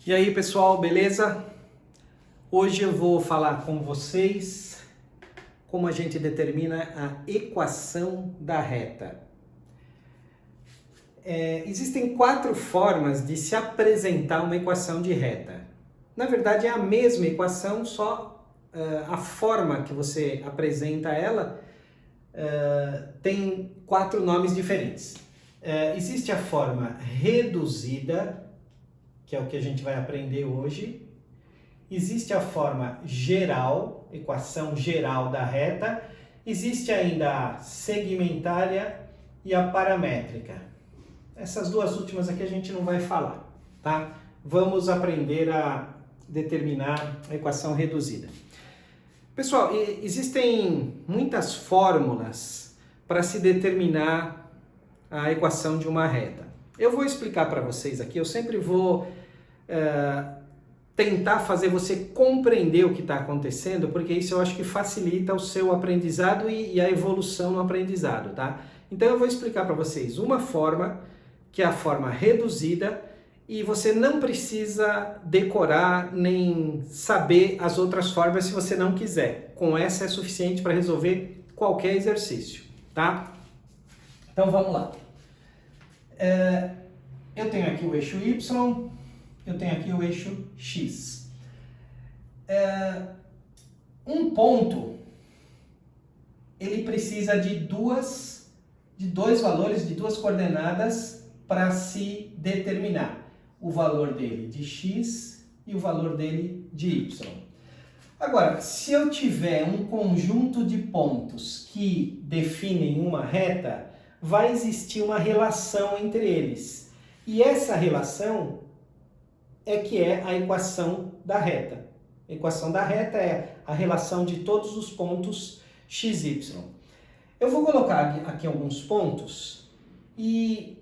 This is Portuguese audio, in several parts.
E aí pessoal, beleza? Hoje eu vou falar com vocês como a gente determina a equação da reta. Existem 4 formas de se apresentar uma equação de reta. Na verdade é a mesma equação, só a forma que você apresenta ela tem 4 nomes diferentes. Existe a forma reduzida, que é o que a gente vai aprender hoje. Existe a forma geral, equação geral da reta. Existe ainda a segmentária e a paramétrica. Essas duas últimas aqui a gente não vai falar, tá? Vamos aprender a determinar a equação reduzida. Pessoal, existem muitas fórmulas para se determinar a equação de uma reta. Eu vou explicar para vocês aqui, eu sempre vou tentar fazer você compreender o que está acontecendo, porque isso eu acho que facilita o seu aprendizado e a evolução no aprendizado, tá? Então eu vou explicar para vocês uma forma, que é a forma reduzida, e você não precisa decorar nem saber as outras formas se você não quiser. Com essa é suficiente para resolver qualquer exercício, tá? Então vamos lá. Eu tenho aqui o eixo Y, eu tenho aqui o eixo X. Um ponto, ele precisa de dois valores, de duas coordenadas para se determinar. O valor dele de X e o valor dele de Y. Agora, se eu tiver um conjunto de pontos que definem uma reta, vai existir uma relação entre eles. E essa relação é que é a equação da reta. A equação da reta é a relação de todos os pontos x, y. Eu vou colocar aqui alguns pontos e,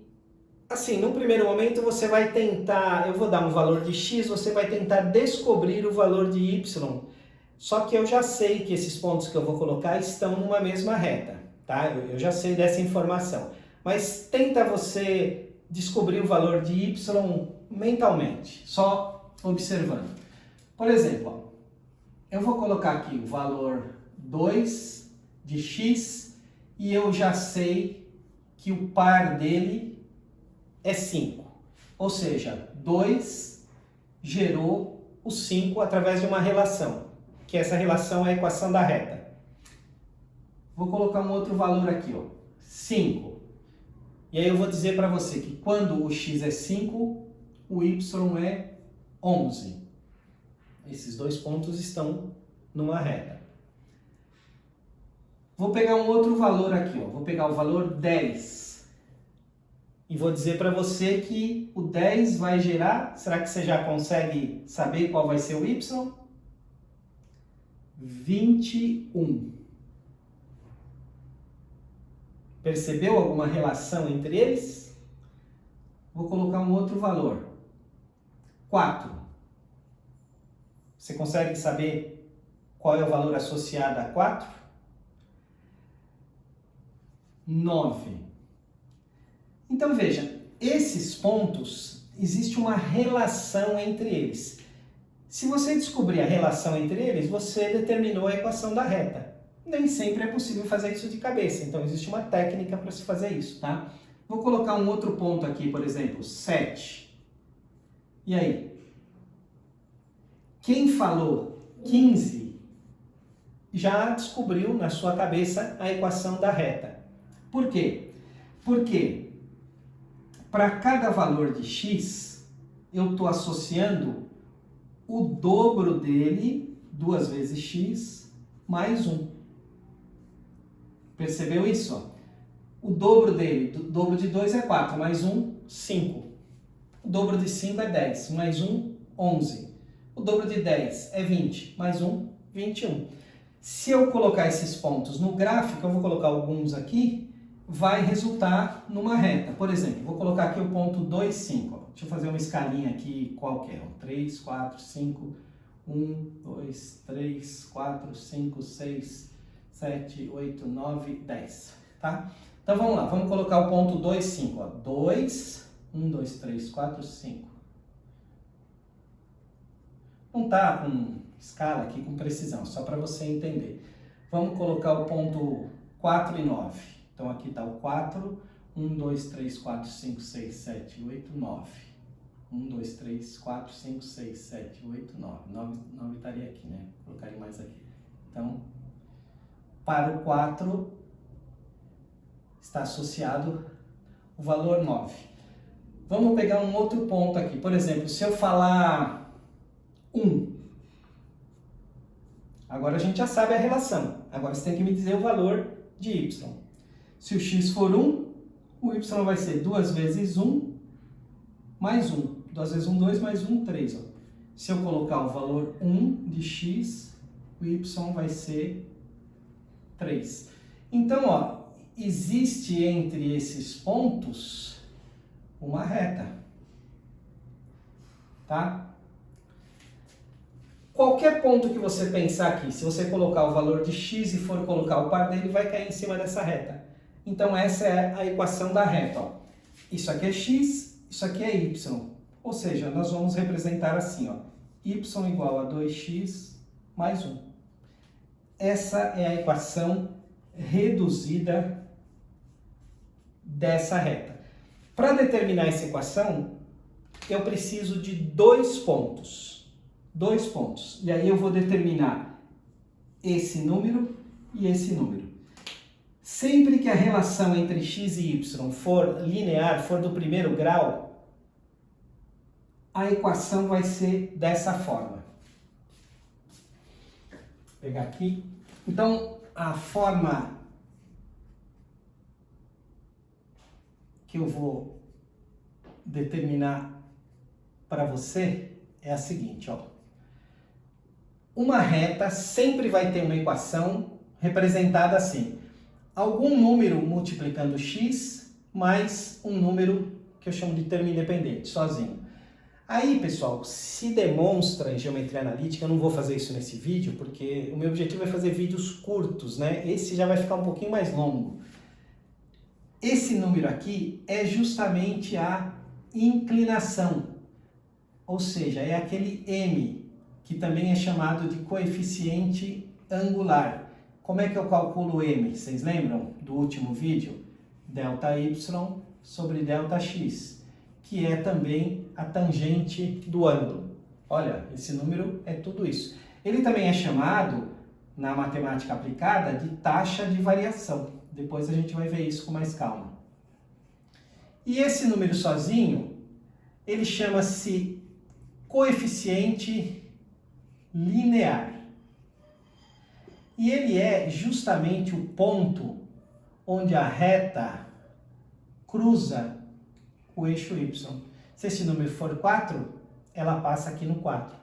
assim, no primeiro momento você vai tentar, eu vou dar um valor de x, você vai tentar descobrir o valor de y. Só que eu já sei que esses pontos que eu vou colocar estão numa mesma reta, tá? Eu já sei dessa informação. Mas tenta você descobrir o valor de y mentalmente, só observando. Por exemplo, ó, eu vou colocar aqui o valor 2 de x e eu já sei que o par dele é 5. Ou seja, 2 gerou o 5 através de uma relação, que essa relação é a equação da reta. Vou colocar um outro valor aqui, ó, 5. E aí eu vou dizer para você que quando o x é 5, o y é 11. Esses dois pontos estão numa reta. Vou pegar um outro valor aqui, ó. Vou pegar o valor 10. E vou dizer para você que o 10 vai gerar... Será que você já consegue saber qual vai ser o y? 21. Percebeu alguma relação entre eles? Vou colocar um outro valor. 4. Você consegue saber qual é o valor associado a 4? 9. Então veja, esses pontos, existe uma relação entre eles. Se você descobrir a relação entre eles, você determinou a equação da reta. Nem sempre é possível fazer isso de cabeça, então existe uma técnica para se fazer isso, tá? Vou colocar um outro ponto aqui, por exemplo, 7. E aí? Quem falou 15 já descobriu na sua cabeça a equação da reta. Por quê? Porque para cada valor de x, eu estou associando o dobro dele, 2 vezes x, mais 1. Percebeu isso? O dobro dele, o dobro de 2 é 4, mais 1, 5. O dobro de 5 é 10, mais 1, 11. O dobro de 10 é 20, mais 1, 21. Se eu colocar esses pontos no gráfico, eu vou colocar alguns aqui, vai resultar numa reta. Por exemplo, vou colocar aqui o ponto 2, 5. Deixa eu fazer uma escalinha aqui qualquer. 3, 4, 5, 1, 2, 3, 4, 5, 6, 7, 8, 9, 10. Tá? Então vamos lá, vamos colocar o ponto 2, 5. 2, 1, 2, 3, 4, 5. Não está com escala aqui, com precisão, só para você entender. Vamos colocar o ponto 4 e 9. Então aqui está o 4, 1, 2, 3, 4, 5, 6, 7, 8, 9. 1, 2, 3, 4, 5, 6, 7, 8, 9. 9 estaria aqui, né? Colocaria mais aqui. Então, para o 4 está associado o valor 9. Vamos pegar um outro ponto aqui. Por exemplo, se eu falar 1, agora a gente já sabe a relação. Agora você tem que me dizer o valor de y. Se o x for 1, o y vai ser 2 vezes 1 mais 1. 2 vezes 1, 2, mais 1, 3. Ó. Se eu colocar o valor 1 de x, o y vai ser 3. Então, ó, existe entre esses pontos uma reta. Tá? Qualquer ponto que você pensar aqui, se você colocar o valor de x e for colocar o par dele, vai cair em cima dessa reta. Então, essa é a equação da reta. Ó. Isso aqui é x, isso aqui é y. Ou seja, nós vamos representar assim, ó, y igual a 2x mais 1. Essa é a equação reduzida dessa reta. Para determinar essa equação, eu preciso de 2 pontos. 2 pontos. E aí eu vou determinar esse número e esse número. Sempre que a relação entre x e y for linear, for do primeiro grau, a equação vai ser dessa forma. Vou pegar aqui. Então, a forma que eu vou determinar para você é a seguinte, ó. Uma reta sempre vai ter uma equação representada assim. Algum número multiplicando x mais um número que eu chamo de termo independente, sozinho. Aí, pessoal, se demonstra em geometria analítica, eu não vou fazer isso nesse vídeo, porque o meu objetivo é fazer vídeos curtos, né? Esse já vai ficar um pouquinho mais longo. Esse número aqui é justamente a inclinação, ou seja, é aquele m, que também é chamado de coeficiente angular. Como é que eu calculo m? Vocês lembram do último vídeo? ΔY sobre ΔX, que é também a tangente do ângulo. Olha, esse número é tudo isso. Ele também é chamado, na matemática aplicada, de taxa de variação. Depois a gente vai ver isso com mais calma. E esse número sozinho, ele chama-se coeficiente linear. E ele é justamente o ponto onde a reta cruza o eixo y. Se esse número for 4, ela passa aqui no 4.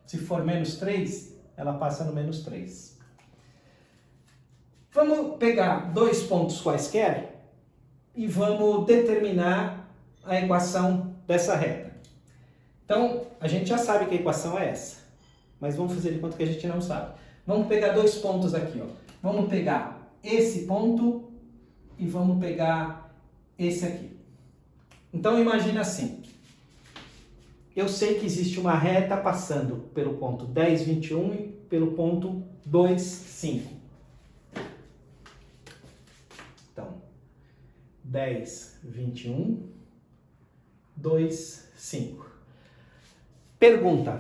Se for menos 3, ela passa no menos 3. Vamos pegar 2 pontos quaisquer e vamos determinar a equação dessa reta. Então, a gente já sabe que a equação é essa, mas vamos fazer de conta que a gente não sabe. Vamos pegar 2 pontos aqui, ó. Vamos pegar esse ponto e vamos pegar esse aqui. Então, imagina assim. Eu sei que existe uma reta passando pelo ponto 10, 21 e pelo ponto 2, 5. Então, 10, 21, 2, 5. Pergunta: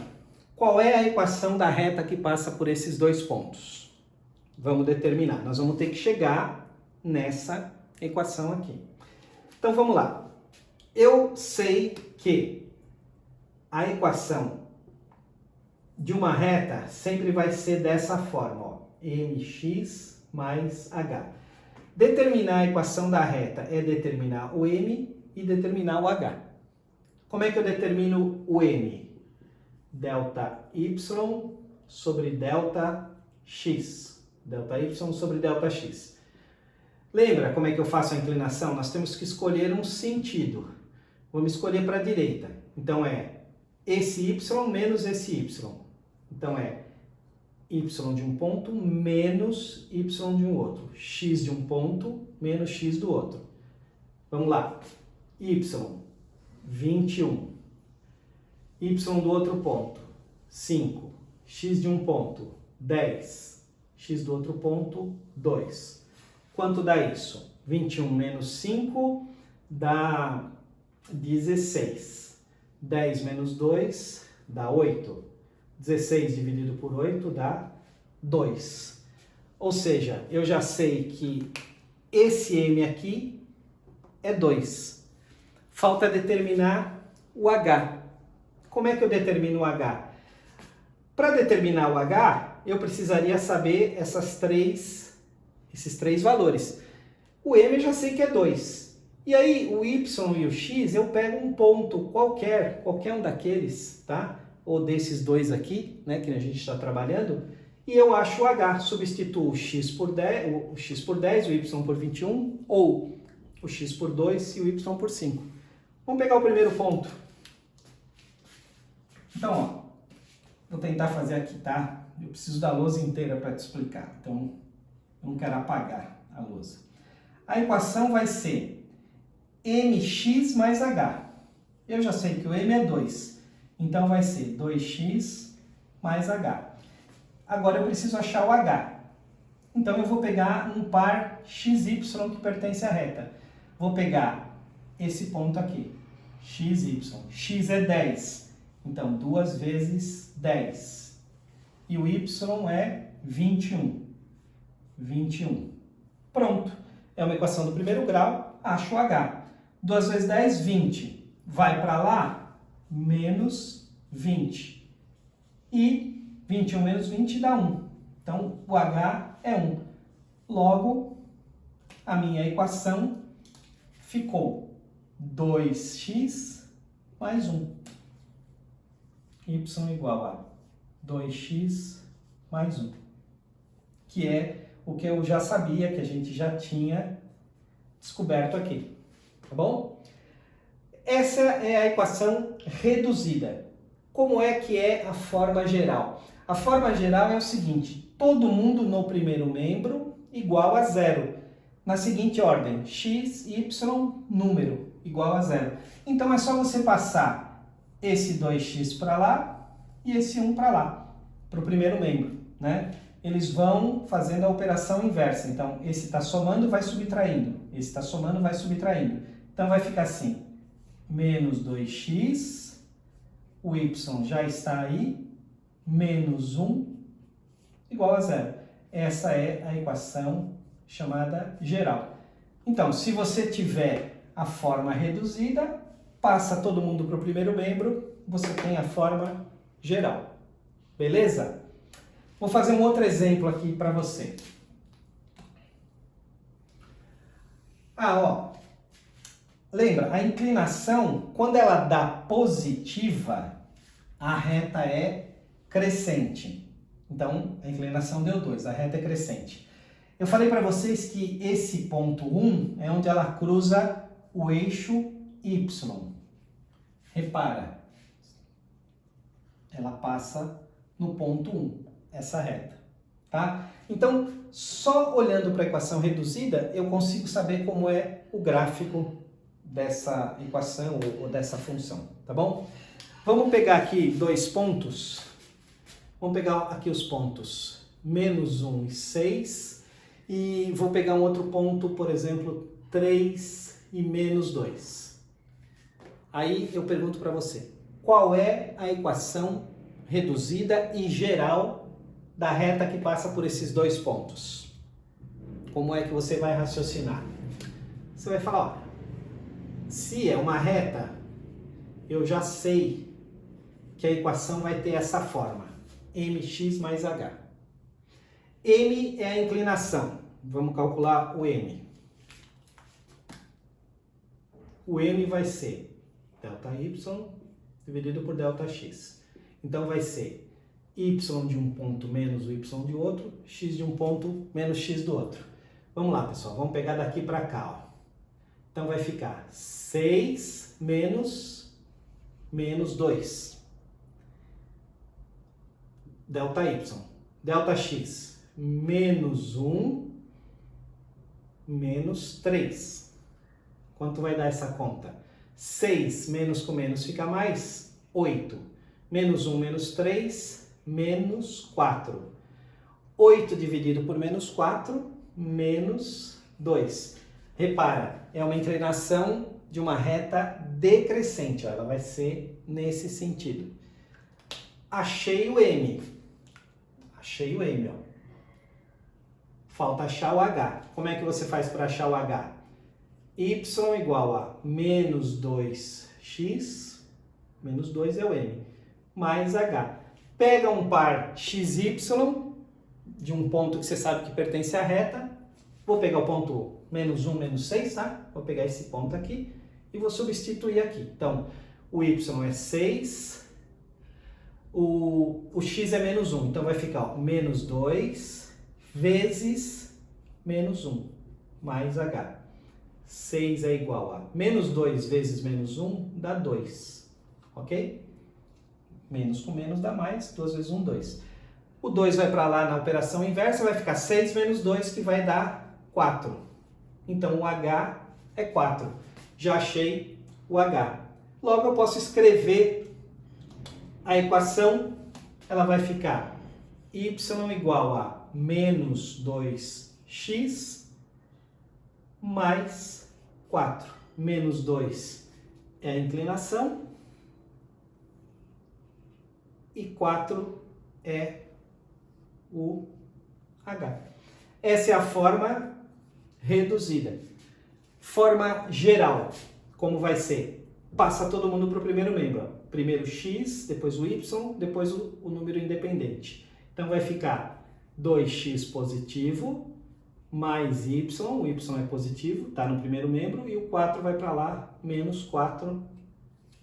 qual é a equação da reta que passa por esses 2 pontos? Vamos determinar. Nós vamos ter que chegar nessa equação aqui. Então, vamos lá. Eu sei que a equação de uma reta sempre vai ser dessa forma, ó, mx mais h. Determinar a equação da reta é determinar o m e determinar o h. Como é que eu determino o m? ΔY sobre ΔX. ΔY sobre ΔX. Lembra como é que eu faço a inclinação? Nós temos que escolher um sentido. Vamos escolher para a direita. Então é esse y menos esse y. Então é y de um ponto menos y de um outro. X de um ponto menos x do outro. Vamos lá. Y, 21. Y do outro ponto, 5. X de um ponto, 10. X do outro ponto, 2. Quanto dá isso? 21 menos 5 dá 16. 10 menos 2 dá 8. 16 dividido por 8 dá 2. Ou seja, eu já sei que esse m aqui é 2. Falta determinar o h. Como é que eu determino o h? Para determinar o h, eu precisaria saber esses três valores. O m eu já sei que é 2. E aí, o y e o x, eu pego um ponto qualquer um daqueles, tá? Ou desses dois aqui, né, que a gente está trabalhando, e eu acho o h. Substituo o x por 10, o y por 21, ou o x por 2 e o y por 5. Vamos pegar o primeiro ponto. Então, ó, vou tentar fazer aqui, tá? Eu preciso da lousa inteira para te explicar, então eu não quero apagar a lousa. A equação vai ser mx mais h. Eu já sei que o m é 2, então vai ser 2x mais h. Agora eu preciso achar o h. Então eu vou pegar um par xy que pertence à reta. Vou pegar esse ponto aqui, xy. X é 10, então 2 vezes 10. E o y é 21. 21. Pronto. É uma equação do primeiro grau, acho o h. 2 vezes 10, 20. Vai para lá, menos 20. E 21 menos 20 dá 1. Então, o h é 1. Logo, a minha equação ficou 2x mais 1. Y igual a 2x mais 1. Que é o que eu já sabia, que a gente já tinha descoberto aqui. Tá bom? Essa é a equação reduzida. Como é que é a forma geral? A forma geral é o seguinte: todo mundo no primeiro membro igual a 0. Na seguinte ordem, x, y, número, igual a 0. Então é só você passar esse 2x para lá e esse 1 para lá, para o primeiro membro, né? Eles vão fazendo a operação inversa. Então, esse está somando, vai subtraindo. Esse está somando, vai subtraindo. Então, vai ficar assim, menos 2x, o y já está aí, menos 1, igual a 0. Essa é a equação chamada geral. Então, se você tiver a forma reduzida, passa todo mundo para o primeiro membro, você tem a forma geral. Beleza? Vou fazer um outro exemplo aqui para você. Ó. Lembra, a inclinação, quando ela dá positiva, a reta é crescente. Então, a inclinação deu 2, a reta é crescente. Eu falei para vocês que esse ponto 1 é onde ela cruza o eixo Y. Repara, ela passa no ponto 1. Essa reta, tá? Então, só olhando para a equação reduzida, eu consigo saber como é o gráfico dessa equação ou dessa função, tá bom? Vamos pegar aqui dois pontos. Vamos pegar aqui os pontos menos 1 e 6. E vou pegar um outro ponto, por exemplo, 3 e menos 2. Aí eu pergunto para você, qual é a equação reduzida e geral da reta que passa por esses dois pontos? Como é que você vai raciocinar? Você vai falar, ó, se é uma reta, eu já sei que a equação vai ter essa forma, mx mais h. M é a inclinação, vamos calcular o m. O m vai ser ΔY dividido por ΔX. Então vai ser y de um ponto menos o y de outro, x de um ponto menos x do outro. Vamos lá, pessoal, vamos pegar daqui para cá, ó. Então vai ficar 6 menos 2. ΔY. ΔX, menos 1 menos 3. Quanto vai dar essa conta? 6 menos com menos fica mais 8. Menos 1 menos 3, menos 4. 8 dividido por menos 4, menos 2. Repara, é uma inclinação de uma reta decrescente, ó, ela vai ser nesse sentido. Achei o M. Achei o M, ó. Falta achar o H. Como é que você faz para achar o H? Y igual a menos 2x, menos 2 é o M, mais H. Pega um par XY, de um ponto que você sabe que pertence à reta. Vou pegar o ponto menos 1, menos 6, tá? Vou pegar esse ponto aqui e vou substituir aqui. Então, o Y é 6, o X é menos 1. Então, vai ficar ó, menos 2 vezes menos 1, mais H. 6 é igual a menos 2 vezes menos 1 dá 2, ok? Menos com menos dá mais, 2 vezes 1, 2. O 2 vai para lá na operação inversa, vai ficar 6 menos 2, que vai dar 4. Então, o H é 4. Já achei o H. Logo, eu posso escrever a equação, ela vai ficar y igual a menos 2x mais 4. Menos 2 é a inclinação e 4 é o H. Essa é a forma reduzida. Forma geral, como vai ser? Passa todo mundo para o primeiro membro. Ó. Primeiro x, depois o y, depois o número independente. Então vai ficar 2x positivo mais y, o y é positivo, está no primeiro membro, e o 4 vai para lá, menos 4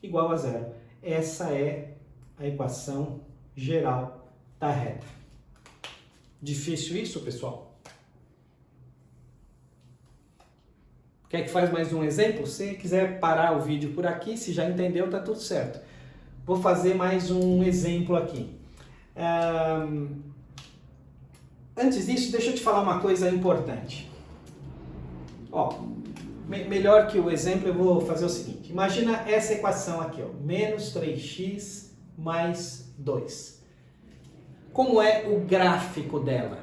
igual a 0. Essa é a equação geral da reta. Difícil isso, pessoal? Quer que faz mais um exemplo? Se quiser parar o vídeo por aqui, se já entendeu, tá tudo certo. Vou fazer mais um exemplo aqui. Antes disso, deixa eu te falar uma coisa importante. Ó, melhor que o exemplo, eu vou fazer o seguinte. Imagina essa equação aqui, ó, menos 3x mais 2. Como é o gráfico dela?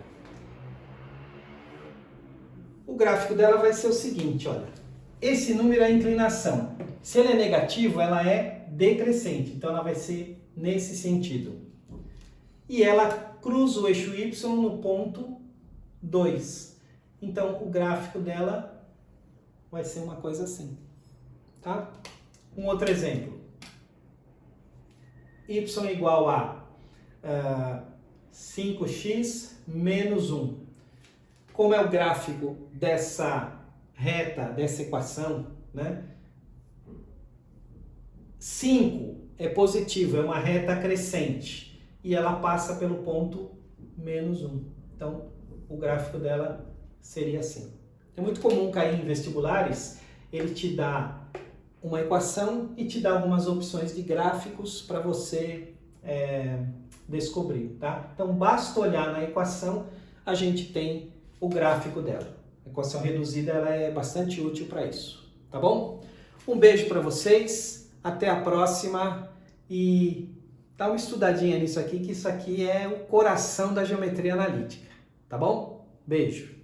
O gráfico dela vai ser o seguinte, olha. Esse número é a inclinação. Se ele é negativo, ela é decrescente. Então, ela vai ser nesse sentido. E ela cruza o eixo Y no ponto 2. Então, o gráfico dela vai ser uma coisa assim. Tá? Um outro exemplo. Y igual a 5x menos 1. Como é o gráfico dessa reta, dessa equação, né? 5 é positivo, é uma reta crescente. E ela passa pelo ponto menos 1. Então, o gráfico dela seria assim. É muito comum cair em vestibulares, ele te dá uma equação e te dá algumas opções de gráficos para você descobrir, tá? Então, basta olhar na equação, a gente tem o gráfico dela. A equação reduzida ela é bastante útil para isso, tá bom? Um beijo para vocês, até a próxima e dá uma estudadinha nisso aqui, que isso aqui é o coração da geometria analítica, tá bom? Beijo!